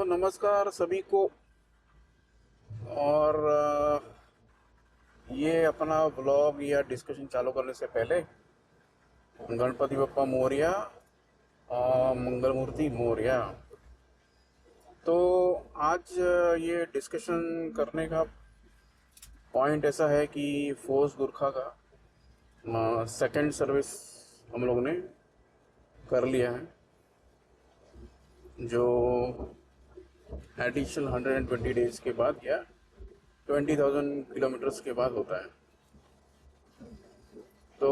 नमस्कार सभी को। और ये अपना ब्लॉग या डिस्कशन चालू करने से पहले गणपति बप्पा मोरया और मंगल मूर्ति मोरया। तो आज ये डिस्कशन करने का पॉइंट ऐसा है कि फोर्स गुरखा का सेकंड सर्विस हम लोग ने कर लिया है, जो एडिशनल 120 डेज के बाद या 20,000 किलोमीटर्स के बाद होता है। तो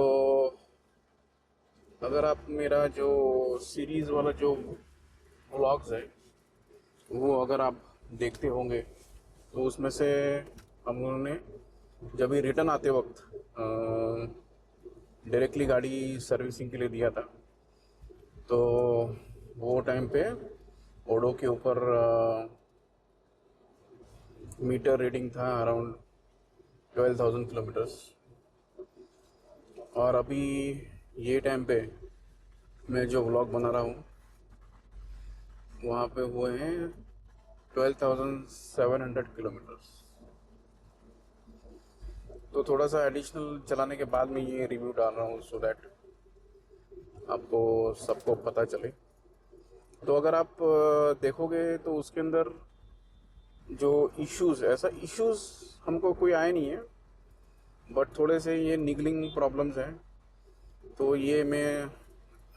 अगर आप मेरा जो सीरीज़ वाला जो व्लॉग्स है वो अगर आप देखते होंगे तो उसमें से हम लोगों ने जब भी रिटर्न आते वक्त डायरेक्टली गाड़ी सर्विसिंग के लिए दिया था, तो वो टाइम पे ओडो के ऊपर मीटर रीडिंग था अराउंड 12,000 किलोमीटर्स। और अभी ये टाइम पे मैं जो व्लॉग बना रहा हूँ वहाँ पे हुए हैं 12,700 किलोमीटर्स। तो थोड़ा सा एडिशनल चलाने के बाद में ये रिव्यू डाल रहा हूँ सो दैट आपको सबको पता चले। तो अगर आप देखोगे तो उसके अंदर जो इश्यूज, ऐसा इश्यूज हमको कोई आए नहीं है, बट थोड़े से ये निगलिंग प्रॉब्लम्स हैं। तो ये मैं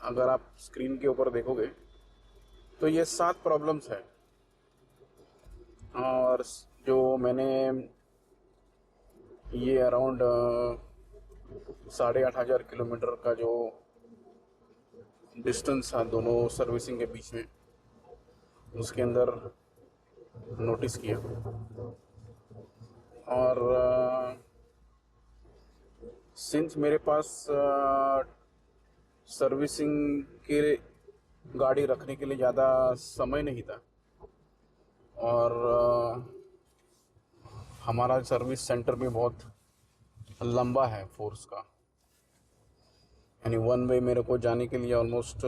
अगर आप स्क्रीन के ऊपर देखोगे तो ये 7 प्रॉब्लम्स हैं। और जो मैंने ये अराउंड 8,500 किलोमीटर का जो डिस्टेंस था दोनों सर्विसिंग के बीच में, उसके अंदर नोटिस किया। और सिंस मेरे पास सर्विसिंग के गाड़ी रखने के लिए ज़्यादा समय नहीं था, और हमारा सर्विस सेंटर भी बहुत लंबा है फोर्स का, यानी वन वे मेरे को जाने के लिए ऑलमोस्ट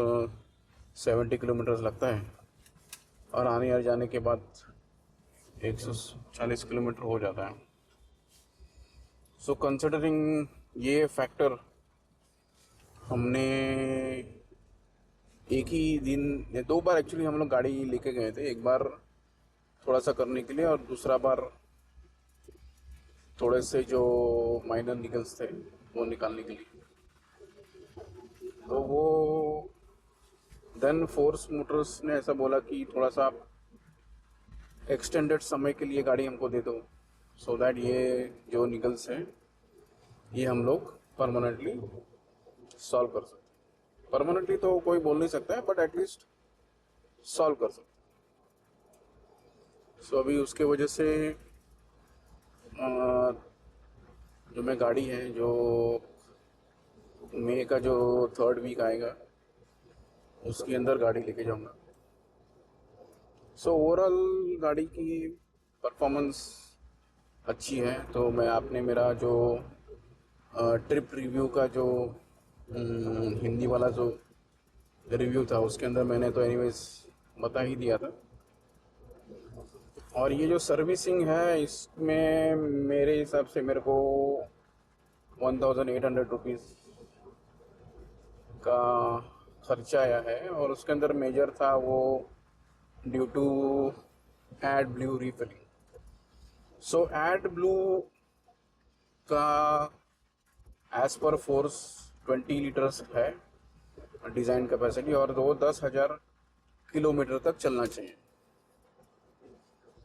70 किलोमीटर्स लगता है, और आने और जाने के बाद 140 किलोमीटर हो जाता है। सो कंसिडरिंग ये फैक्टर, हमने एक ही दिन 2 बार एक्चुअली हम लोग गाड़ी लेके गए थे। एक बार थोड़ा सा करने के लिए और दूसरा बार थोड़े से जो माइनर निकल्स थे वो निकालने के लिए। तो वो देन फोर्स मोटर्स ने ऐसा बोला कि थोड़ा सा आप एक्सटेंडेड समय के लिए गाड़ी हमको दे दो, सो दैट ये जो निकल्स हैं ये हम लोग परमानेंटली सॉल्व कर सकते। परमानेंटली तो कोई बोल नहीं सकता है, बट एटलीस्ट सॉल्व कर सकते। सो अभी उसके वजह से जो मैं गाड़ी है, जो मई का जो 3rd वीक आएगा उसके अंदर गाड़ी लेके जाऊंगा। सो ओवरऑल गाड़ी की परफॉर्मेंस अच्छी है। तो मैं आपने मेरा जो ट्रिप रिव्यू का जो हिंदी वाला जो रिव्यू था उसके अंदर मैंने तो एनीवेज बता ही दिया था। और ये जो सर्विसिंग है इसमें मेरे हिसाब से मेरे को 1,800 रुपीज़ का खर्चा आया है, और उसके अंदर मेजर था वो due to AdBlue refilling. So AdBlue का एज पर फोर्स 20 लीटर्स है डिज़ाइन कैपेसिटी, और वो 10,000 किलोमीटर तक चलना चाहिए।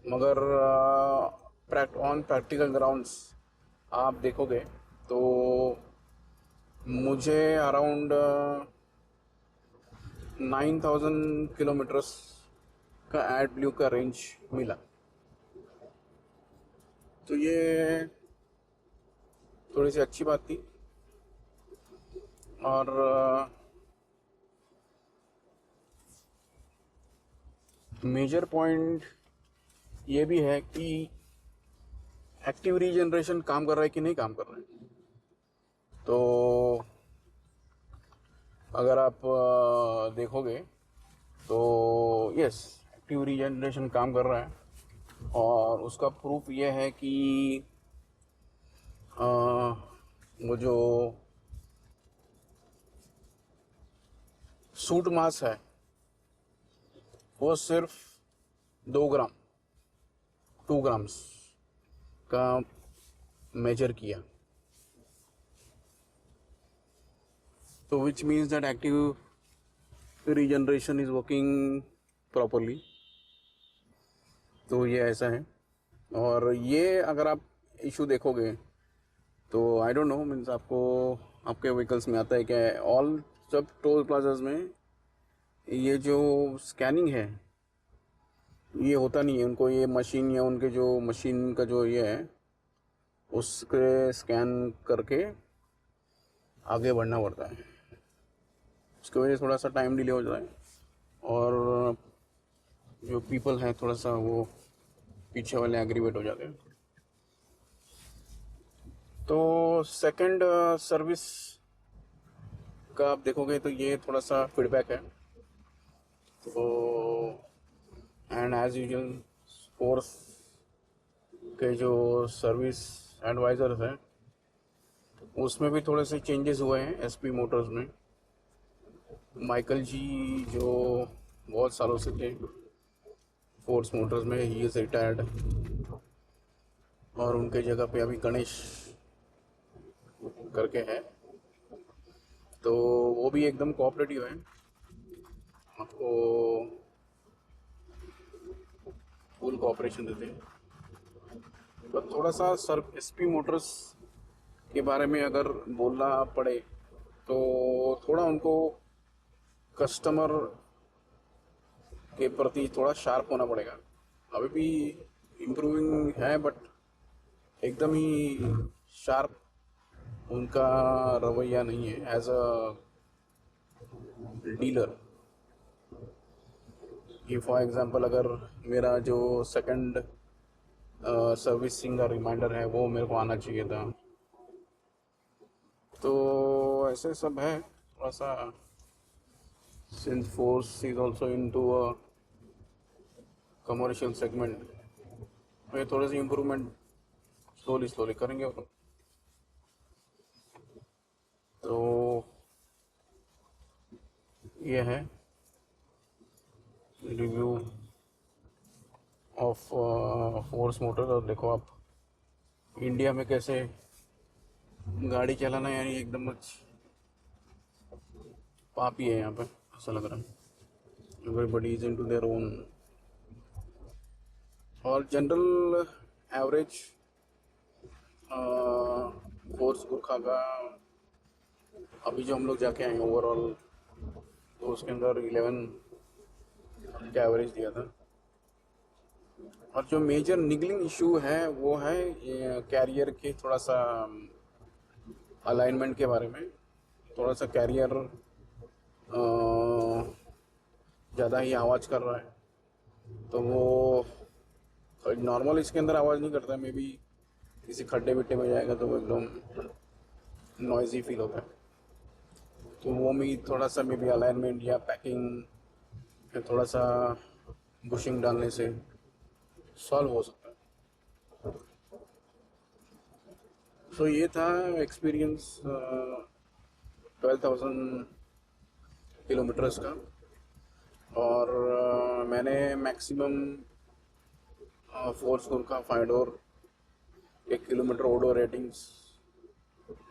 मगर ऑन प्रैक्टिकल ग्राउंड्स आप देखोगे तो मुझे अराउंड 9,000 किलोमीटर्स का एड ब्लू का रेंज मिला। तो ये थोड़ी सी अच्छी बात थी। और मेजर पॉइंट ये भी है कि एक्टिव रीजनरेशन काम कर रहा है कि नहीं काम कर रहा है। तो अगर आप देखोगे तो यस, एक्टिव रीजनरेशन काम कर रहा है। और उसका प्रूफ ये है कि वो जो सूट मास है वो सिर्फ 2 ग्राम 2 ग्राम्स का मेजर किया, तो which means that active regeneration is working properly. तो ये ऐसा है। और ये अगर आप इशू देखोगे तो आई डोंट नो, मीन्स आपको आपके व्हीकल्स में आता है क्या, ऑल सब टोल प्लाजाज में ये जो स्कैनिंग है ये होता नहीं है। उनको ये मशीन या उनके जो मशीन का जो ये है उसके स्कैन करके आगे बढ़ना पड़ता है। उसकी वजह से थोड़ा सा टाइम डिले हो जाता है और जो पीपल हैं थोड़ा सा वो पीछे वाले एग्रीवेट हो जाते हैं। तो सेकंड सर्विस का आप देखोगे तो ये थोड़ा सा फीडबैक है। तो एंड एज यूजुअल फोर्स के जो सर्विस एडवाइज़र्स हैं उसमें भी थोड़े से चेंजेस हुए हैं। एसपी मोटर्स में माइकल जी जो बहुत सालों से थे फोर्स मोटर्स में, ही इज़ रिटायर्ड, और उनके जगह पे अभी गणेश करके है। तो वो भी एकदम कोऑपरेटिव है, आपको फुल कोऑपरेशन देते हैं। पर थोड़ा सा सर एसपी मोटर्स के बारे में अगर बोलना पड़े तो थोड़ा उनको कस्टमर के प्रति थोड़ा शार्प होना पड़ेगा। अभी भी इम्प्रूविंग है बट एकदम ही शार्प उनका रवैया नहीं है एज अ डीलर। कि फॉर एग्ज़ाम्पल अगर मेरा जो सेकंड सर्विसिंग का रिमाइंडर है वो मेरे को आना चाहिए था, तो ऐसे सब है थोड़ा सा। Since force is also into a commercial segment, तो ये थोड़ी सी इम्प्रूवमेंट स्लोली करेंगे। तो ये है रिव्यू ऑफ फोर्स मोटर। और देखो आप इंडिया में कैसे गाड़ी चलाना यानी एकदम पाप ही है यहाँ पे, ऐसा लग रहा है। Everybody is into their own. और जनरल एवरेज फोर्स गुरखा का अभी जो हम लोग जाके आए ओवरऑल, तो उसके अंदर 11 का एवरेज दिया था। और जो मेजर निगलिंग इशू है वो है कैरियर के थोड़ा सा अलाइनमेंट के बारे में। थोड़ा सा कैरियर ज़्यादा ही आवाज़ कर रहा है, तो वो नॉर्मल इसके अंदर आवाज़ नहीं करता, मे बी किसी खड्डे विड्डे में जाएगा तो वो एकदम नॉइजी फील होता है। तो वो भी थोड़ा सा मे बी अलाइनमेंट या पैकिंग थोड़ा सा बुशिंग डालने से सॉल्व हो सकता है। सो ये था एक्सपीरियंस 12,000 किलोमीटर्स का। और मैंने maximum Force Gurkha 5 door 1 kilometre odo ratings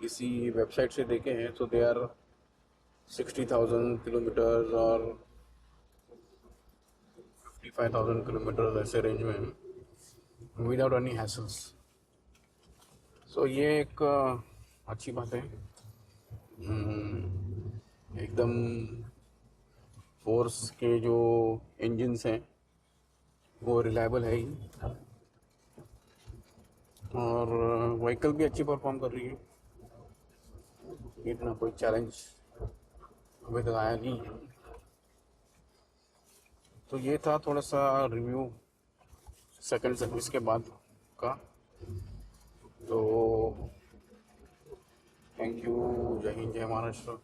किसी वेबसाइट से देखे हैं, तो दे आर 60,000 किलोमीटर्स और 55,000 किलोमीटर ऐसे रेंज में विदाउट एनी हैसल्स। सो ये एक अच्छी बात है। एकदम फोर्स के जो इंजन्स हैं वो रिलायबल है ही, और व्हीकल भी अच्छी परफॉर्म कर रही है। इतना कोई चैलेंज अभी तक आया नहीं है। तो ये था थोड़ा सा रिव्यू सेकंड सर्विस के बाद का। तो थैंक यू, जय हिंद, जय महाराष्ट्र।